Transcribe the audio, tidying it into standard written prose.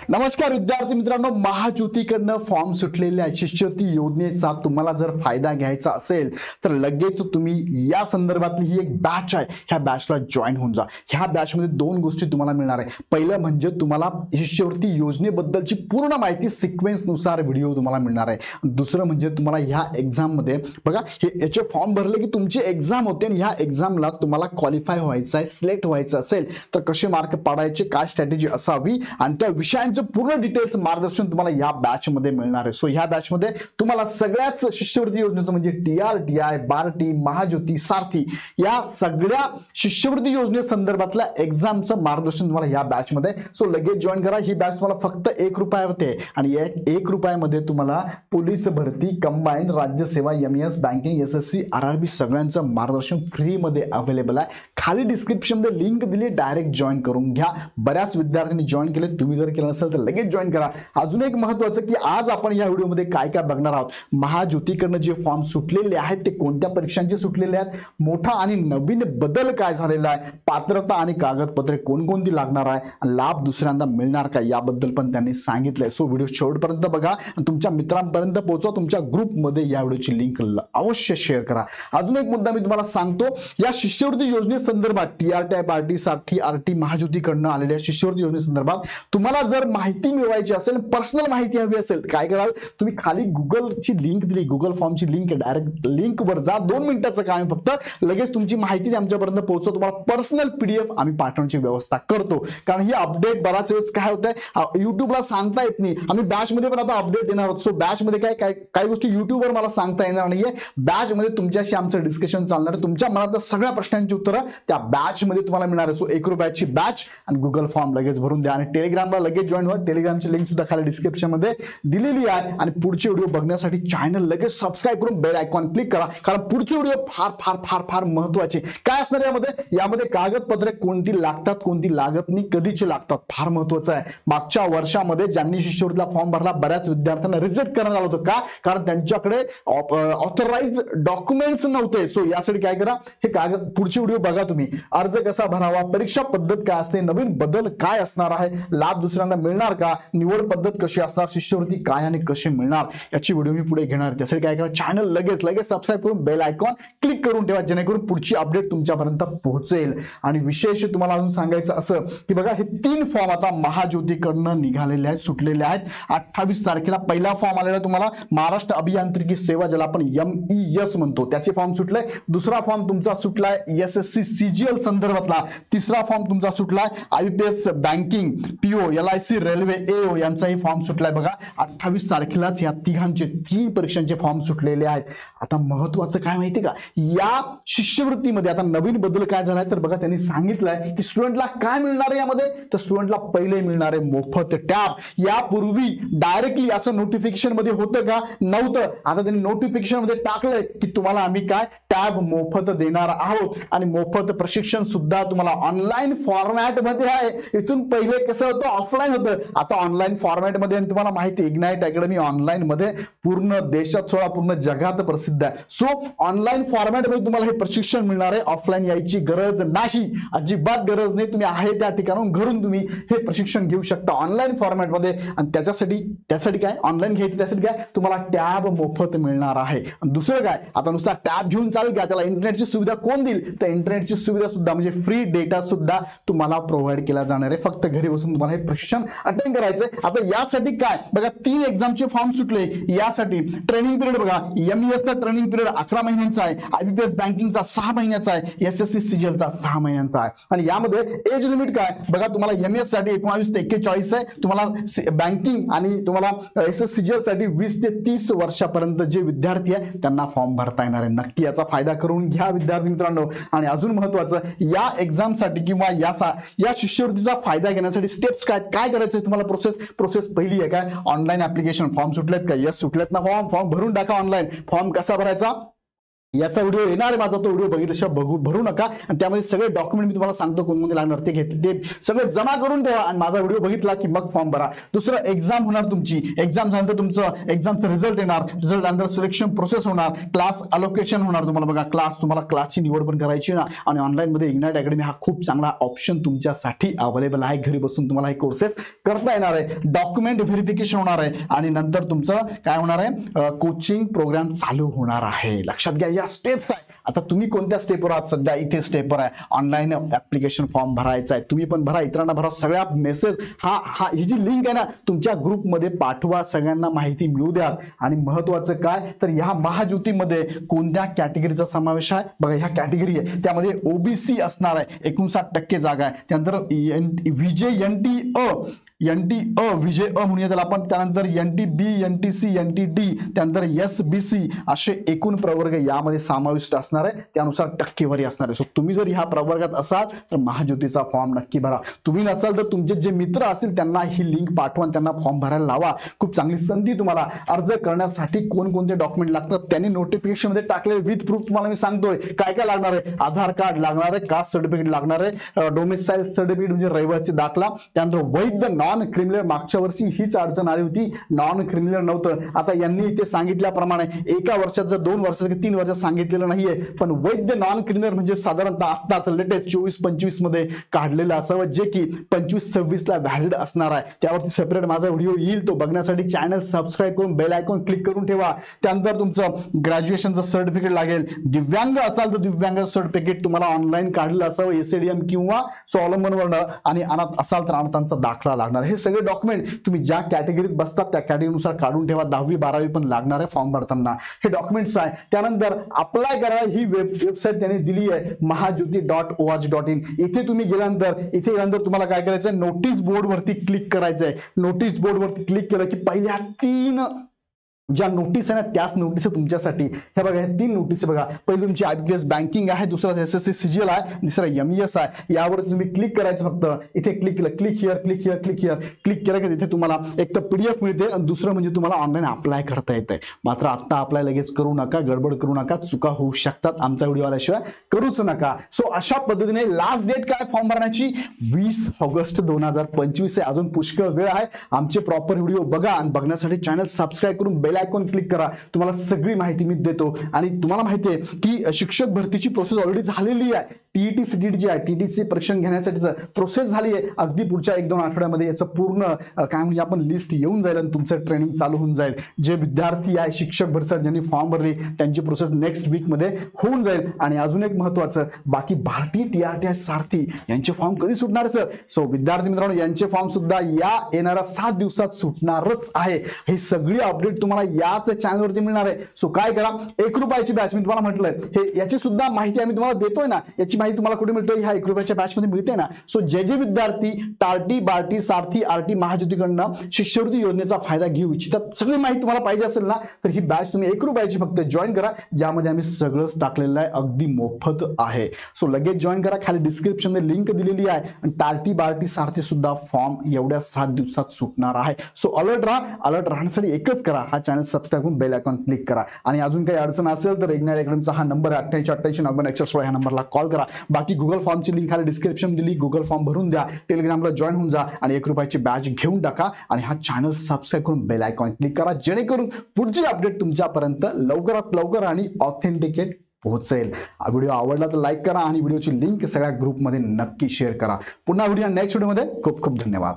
नमस्कार विद्यार्थी मित्रांनो, महाज्योतीकडनं फॉर्म सुटलेल्या शिष्यवृत्ती योजनेचा तुम्हाला जर फायदा घ्यायचा असेल तर लगेच तुम्ही या संदर्भातली ही एक बॅच आहे, ह्या बॅचला जॉईन होऊन जा। ह्या बॅचमध्ये दोन गोष्टी तुम्हाला मिळणार आहे। पहिलं म्हणजे तुम्हाला शिष्यवृत्ती योजनेबद्दलची पूर्ण माहिती सिक्वेन्स नुसार व्हिडिओ तुम्हाला मिळणार आहे। दुसरं म्हणजे तुम्हाला ह्या एक्झाम मध्ये बघा, हे याचे फॉर्म भरले की तुमची एक्झाम होते आणि ह्या एक्झामला तुम्हाला क्वालिफाय व्हायचं आहे, सिलेक्ट व्हायचं असेल तर कसे मार्क पाडायचे, काय स्ट्रॅटेजी असावी आणि त्या विषयांचं पूर्ण डिटेल्स मार्गदर्शन तुम्हाला या बॅच मध्ये मिळणार आहे। सो ह्या बॅच मध्ये तुम्हाला सगळ्याच शिष्यवृत्ती योजनेचं म्हणजे TRTI, बार्टी, महाज्योती, सारथी या सगळ्या शिष्यवृत्ती योजने संदर्भातल्या एक्झामचं मार्गदर्शन तुम्हाला या बॅच मध्ये। सो लगेच जॉईन करा। ही बॅच तुम्हाला फक्त 1 रुपयावरती आहे आणि 1 रुपयामध्ये तुम्हाला पोलीस भरती, कंबाईन, राज्यसेवा, MES, बँकिंग, SSC, RRB सगळ्यांचं मार्गदर्शन फ्री मध्ये अवेलेबल आहे। खाली डिस्क्रिप्शन मध्ये लिंक दिली, डायरेक्ट जॉईन करून घ्या। बऱ्याच विद्यार्थ्यांनी जॉईन केले, तुम्ही जर केलं नसेल तर लगेच जॉईन करा। अजून एक महत्त्वाचं की आज आपण या व्हिडिओमध्ये काय काय बघणार आहोत, महाज्योतीकडनं जे फॉर्म सुटलेले आहेत ते कोणत्या परीक्षांचे सुटलेले आहेत, मोठा आणि नवीन बदल काय झालेला आहे, पात्रता आणि कागदपत्रे कोणकोणती लागणार आहे, लाभ दुसऱ्यांदा मिळणार का याबद्दल पण त्यांनी सांगितलंय। सो व्हिडिओ शेवटपर्यंत बघा आणि तुमच्या मित्रांपर्यंत पोहोचवा। तुमच्या ग्रुपमध्ये या व्हिडिओची लिंक अवश्य शेअर करा। अजून एक मुद्दा मी तुम्हाला सांगतो, या शिष्यवृत्ती योजनेसंदर्भात TRTI, बार्टी, सारथी, RT, महाज्योतीकडनं आलेल्या शिष्यवृत्ती योजनेसंदर्भात तुम्हाला जर माहिती मिळवायची असेल, पर्सनल माहिती हवी असेल, काय कराल, तुम्ही खाली गुगलची लिंक दिली, गुगल फॉर्मची लिंक, डायरेक्ट लिंक वर जा। 2 मिनिटाचं काम आहे फक्त, लगेच तुमची माहिती आमच्यापर्यंत पोहोचव। तुम्हाला पर्सनल PDF आम्ही पाठवण्याची व्यवस्था करतो, कारण ही अपडेट बराच वेळेस काय होतंय युट्यूबला सांगता येत नाही। आम्ही बॅच मध्ये पण आता अपडेट देणार आहोत। सो बॅच मध्ये काय गोष्टी युट्यूबवर मला सांगता येणार नाहीये, बॅच मध्ये तुमच्याशी आमचं डिस्कशन चालणार आहे। तुमच्या मनातल्या सगळ्या प्रश्नांची उत्तरं त्या बॅच मध्ये तुम्हाला मिळणार आहे। सो 1 रुपयाची बॅच आणि गुगल फॉर्म लगेच भरून द्या आणि टेलिग्रामला लगेच जॉईन व्हा। टेलिग्रामची लिंक सुद्धा खाली डिस्क्रिप्शन मध्ये दिलेली आहे आणि पुढचे व्हिडिओ बघण्यासाठी चॅनल लगेच सबस्क्राइब करून बेल आयकॉन क्लिक करा, कारण पुढचे व्हिडिओ फार फार फार फार महत्त्वाचे काय असणार यामध्ये कागदपत्रे कोणती लागतात, कोणती लागत नाही, कधीचे लागतात, फार महत्त्वाचं आहे। मागच्या वर्षामध्ये ज्यांनी शिष्यवृत्तीला फॉर्म भरला बऱ्याच विद्यार्थ्यांना रिजेक्ट करण्यात आलं होतं, का? कारण त्यांच्याकडे ऑथराइज डॉक्युमेंट्स नव्हते। सो यासाठी काय करा, हे कागद पुढचे व्हिडिओ बघा तुम्ही। अर्ज कसा भरावा, परीक्षा पद्धत काय असते, नवीन बदल काय असणार आहे, लाभ दुसऱ्यांदा मिळणार का, निवड पद्धत कशी असणार, शिष्यवृत्ती काय आणि कसे मिळणार याची व्हिडिओ मी पुढे घेणार। त्यासाठी काय करा, चॅनल लगेच सबस्क्राइब करून बेल आयकॉन क्लिक करून ठेवा, जेणेकरून पुढची अपडेट तुमच्यापर्यंत पोहोचेल। आणि विशेष तुम्हाला अजून सांगायचं असं की बघा, हे 3 फॉर्म आता महाज्योतीकडनं निघालेले आहेत, सुटलेले आहेत। 28 तारखेला पहिला फॉर्म आलेला तुम्हाला महाराष्ट्र अभियांत्रिकी सेवा, ज्याला आपण MES म्हणतो, त्याचे फॉर्म सुटले। दुसरा फॉर्म तुमचा सुटलाय SSC CGL संदर्भातला। तिसरा फॉर्म तुमचा सुटलाय IBPS banking, PO, LIC, railway, AO यांचाही फॉर्म सुटलाय बघा। 28 तारखेलाच या तिघांचे 3 परीक्षांचे फॉर्म सुटलेले आहेत। आता महत्त्वाचं काय माहिती का, या शिष्यवृत्तीमध्ये आता नवीन बदल काय झालाय तर बघा, त्यांनी सांगितलंय की स्टुडंटला काय मिळणार आहे यामध्ये, तर स्टुडंटला पहिले मिळणार आहे मोफत टॅब। यापूर्वी डायरेक्टली असं नोटिफिकेशन मध्ये होतं का, नव्हतं। आता त्यांनी नोटिफिकेशन मध्ये टाकलंय की तुम्हाला आम्ही काय टॅब मोफत देणार आहोत आणि मोफत प्रशिक्षण सुद्धा तुम्हाला ऑनलाईन फॉर्मॅट मध्ये आहे। इथून पहिले कसं होतं, ऑफलाईन होतं, आता ऑनलाईन फॉर्मॅट मध्ये। आणि तुम्हाला माहिती इग्नाइट अकॅडमी ऑनलाईन मध्ये पूर्ण देशात सोडा पूर्ण जगात प्रसिद्ध आहे। सो ऑनलाईन फॉर्मॅट मध्ये तुम्हाला हे प्रशिक्षण मिळणार आहे, ऑफलाईन यायची गरज नाही, अजिबात गरज नाही। तुम्ही आहे त्या ठिकाणाहून घरून तुम्ही हे प्रशिक्षण घेऊ शकता ऑनलाईन फॉर्मॅट मध्ये। आणि त्यासाठी काय ऑनलाईन घ्यायचं, त्यासाठी काय तुम्हाला टॅब मोफत मिळणार आहे। दुसरं काय, आता नुसता टॅब घेऊन चालेल का, त्याला इंटरनेटची सुविधा कोण देईल, तर इंटरनेटची सुविधा सुद्धा म्हणजे फ्री डेटा सुद्धा तुम्हाला प्रोव्हाइड केला जाणार आहे। फक्त घरी बसून तुम्हाला हे प्रशिक्षण अटेंड करायचंय। आता यासाठी काय बघा, 3 एक्झामचे फॉर्म सुटले। यासाठी ट्रेनिंग पिरियड बघा, MES चा ट्रेनिंग पिरियड 11 महिन्यांचा आहे, IBPS बँकिंगचा 6 महिन्याचा आहे, SSC CGL चा 6 महिन्यांचा आहे। आणि यामध्ये एज लिमिट काय बघा, तुम्हाला MES साठी 19 ते 41 आहे, तुम्हाला बँकिंग आणि तुम्हाला SSC CGL साठी 20 ते 30 वर्षापर्यंत जे विद्यार्थी आहे त्यांना फॉर्म भरता येणार आहे। नक्की याचा फायदा करून घ्या विद्यार्थी मित्रांनो। आणि अजून महत्त्वाचं, या एक्झाम साठी किंवा या शिष्यवृत्तीचा फायदा घेण्यासाठी स्टेप्स काय करायचं तुम्हाला, प्रोसेस पहिली आहे काय, ऑनलाईन ऍप्लिकेशन फॉर्म सुटलेत का, यस सुटलेत ना, फॉर्म भरून टाका ऑनलाईन। फॉर्म कसा भरायचा, याचा व्हिडिओ येणार आहे माझा, तो व्हिडिओ बघितल्याशिवाय भरू नका. आणि त्यामध्ये सगळे डॉक्युमेंट मी तुम्हाला सांगतो कोणकोणते लागणार ते घेतले ते सगळे जमा करून ठेवा आणि माझा व्हिडिओ बघितला की मग फॉर्म भरा. दुसरं एक्झाम होणार तुमची, एक्झाम झाल्यानंतर तुमचं एक्झामचं रिझल्ट येणार, रिझल्ट नंतर सिलेक्शन प्रोसेस होणार, क्लास अलोकेशन होणार. तुम्हाला बघा तुम्हाला क्लासची निवड पण करायची ना. आणि ऑनलाईन मध्ये इग्नाइट अकॅडमी हा खूप चांगला ऑप्शन तुमच्यासाठी अवेलेबल आहे. घरी बसून तुम्हाला हे कोर्सेस करता येणार आहे. डॉक्युमेंट व्हेरिफिकेशन होणार आहे आणि नंतर तुमचं काय होणार आहे, कोचिंग प्रोग्राम चालू होणार आहे. लक्षात घ्या स्टेप्स आहे. आता तुम्ही कोणत्या स्टेपवर आहात, सध्या इथे स्टेपवर आहे. ऑनलाईन ऍप्लिकेशन फॉर्म भरायचा आहे, तुम्ही पण भरा, इतरांना भरा. सगळ्या मेसेज ही जी लिंक आहे ना तुमच्या ग्रुपमध्ये पाठवा, सगळ्यांना माहिती मिळू द्या. आणि महत्वाचं काय तर ह्या महाज्योतीमध्ये कोणत्या कॅटेगरीचा समावेश आहे बघा. ह्या कॅटेगरी आहे त्यामध्ये ओबीसी असणार आहे, 59% जागा आहे. त्यानंतर विजय विजय म्हणूया त्याला आपण. त्यानंतर NTB, NTC, NTD, त्यानंतर SBC असे एकूण प्रवर्ग यामध्ये समाविष्ट असणार आहे. त्यानुसार टक्केवारी असणार आहे. सो तुम्ही जर ह्या प्रवर्गात असाल तर महाज्योतीचा फॉर्म नक्की भरा. तुम्ही नसाल तर तुमचे जे मित्र असतील त्यांना ही लिंक पाठवा, त्यांना फॉर्म भरायला लावा. खूप चांगली संधी तुम्हाला. अर्ज करण्यासाठी कोणकोणते डॉक्युमेंट लागतात त्यांनी नोटिफिकेशन मध्ये टाकले. विथ प्रूफ तुम्हाला मी सांगतोय काय काय लागणार आहे. आधार कार्ड लागणार आहे, कास्ट सर्टिफिकेट लागणार आहे, डोमिसाइल सर्टिफिकेट म्हणजे रहिवासी दाखला, त्यानंतर वैध नॉन क्रिमिनल. मागच्या वर्षी हीच अडचण आली होती, नॉन क्रिमिनल नव्हतं. आता यांनी इथे सांगितल्याप्रमाणे 1 वर्षाचं 2 वर्षाचं 3 वर्षाचं सांगितलेलं नाहीये, पण वैध नॉन क्रिमिनल म्हणजे साधारणतः आताच लेटेस्ट 24-25 मध्ये काढलेलं असावं, जे की 25-26 ला व्हॅलिड असणार आहे. त्यावरती सेपरेट माझा व्हिडिओ येईल, तो बघण्यासाठी चॅनल सबस्क्राईब करून बेल आयकॉन क्लिक करून ठेवा. त्यानंतर तुमचं ग्रॅज्युएशनचं सर्टिफिकेट लागेल. दिव्यांग असाल तर दिव्यांग सर्टिफिकेट तुम्हाला ऑनलाईन काढलेलं असावं, SADM किंवा स्वावलंबन वर्ण. आणि अनाथ असाल तर अनाथांचा दाखला लागणार. हे सगळे डॉक्युमेंट तुम्ही ज्या कॅटेगरीत बसतात त्या कॅटेगरीनुसार काढून ठेवा. 10वी-12वी पण लागणार आहे फॉर्म भरताना. हे डॉक्युमेंट्स आहे. त्यानंतर अप्लाय करायला ही वेबसाईट त्यांनी दिली आहे, mahajyoti.org.in. इथे तुम्ही गेल्यानंतर तुम्हाला काय करायचं, नोटीस बोर्ड वरती क्लिक करायचं आहे. नोटीस बोर्ड वरती क्लिक केलं की पहिल्या 3 ज्या नोटीस आहे ना त्याच नोटीस तुमच्यासाठी. हे बघा, हे 3 नोटीस बघा. पहिली तुमची IBPS बँकिंग आहे, दुसरा SSC CGL आहे, तिसरा MES आहे. यावर तुम्ही क्लिक करायचं. फक्त इथे क्लिक केलं, क्लिक हिअर, क्लिक केलं की तिथे तुम्हाला एक तर PDF मिळते आणि दुसरं म्हणजे तुम्हाला ऑनलाईन अप्लाय करता येते. मात्र आता अप्लाय लगेच करू नका, गडबड करू नका, चुका होऊ शकतात. आमचा व्हिडिओ आल्याशिवाय करूच नका. सो अशा पद्धतीने लास्ट डेट काय फॉर्म भरण्याची 20 ऑगस्ट 2025 आहे. अजून पुष्कळ वेळ आहे. आमचे प्रॉपर व्हिडिओ बघा आणि बघण्यासाठी चॅनल सबस्क्राईब करून बेल आयकॉन क्लिक करा. तुम्हाला सगळी माहिती मी देतो. आणि तुम्हाला माहिती आहे की शिक्षक भरतीची प्रोसेस ऑलरेडी झालेली आहे. TET CTET जी आहे, TETची परीक्षा घेण्यासाठीच प्रोसेस झाली आहे. अगदी पुढच्या 1-2 आठवड्यामध्ये याचं पूर्ण काय म्हणजे आपण लिस्ट येऊन जाईल आणि तुमचं ट्रेनिंग चालू होऊन जाईल. जे विद्यार्थी आहे शिक्षक भरतीसाठी ज्यांनी फॉर्म भरले त्यांची प्रोसेस नेक्स्ट वीक मध्ये होऊन जाईल. आणि अजून एक महत्वाचं, बाकी भारतीय TRTI सारथी यांचे फॉर्म कधी सुटणार सर? सो विद्यार्थी मित्रांनो, यांचे फॉर्म सुद्धा या येणाऱ्या 7 दिवसात सुटणारच आहे. ही सगळी अपडेट तुम्हाला याच चॅनलवरती मिळणार आहे. सो काय करा, 1 रुपयाची बॅच मी तुम्हाला म्हटलंय, हे याची सुद्धा माहिती आम्ही तुम्हाला देतोय ना. याची माहिती तुम्हाला कुठे मिळतोय? ह्या 1 रुपयाच्या बॅच मध्ये मिळते ना. सो जे विद्यार्थी टार्टी, बार्टी, सारथी, RT महाज्योतीकडनं शिष्यवृत्ती योजनेचा फायदा घेऊ इच्छितात, सगळी माहिती तुम्हाला पाहिजे असेल ना, तर ही बॅच तुम्ही 1 रुपयाची फक्त जॉईन करा, ज्यामध्ये आम्ही सगळंच टाकलेलं आहे, अगदी मोफत आहे. सो लगेच जॉईन करा. खाली डिस्क्रिप्शन मध्ये लिंक दिलेली आहे. आणि टार्टी, बार्टी, सारथी सुद्धा फॉर्म एवढ्या 7 दिवसात सुटणार आहे. सो अलर्ट राहण्यासाठी एकच करा, हा चॅनल सबस्क्राईब करून बेल आयकॉन क्लिक करा. आणि अजून काही अडचण असेल तर इग्नाइट अकॅडमीचा हा नंबर आहे 8888 ह्या नंबरला कॉल करा. बाकी गुगल फॉर्मची लिंक खाली डिस्क्रिप्शन दिली, गुगल फॉर्म भरून द्या, टेलिग्रामला जॉईन होऊन जा आणि 1 रुपयाची बॅच घेऊन टाका. आणि हा चॅनल सबस्क्राईब करून बेल आयकॉन क्लिक करा, जेणेकरून पुढची अपडेट तुमच्यापर्यंत लवकरात लवकर आणि ऑथेंटिकेट पोहोचेल. हा व्हिडिओ आवडला तर लाईक करा आणि व्हिडिओची लिंक सगळ्या ग्रुपमध्ये नक्की शेअर करा. पुन्हा व्हिडिओ नेक्स्ट व्हिडिओमध्ये खूप खूप धन्यवाद.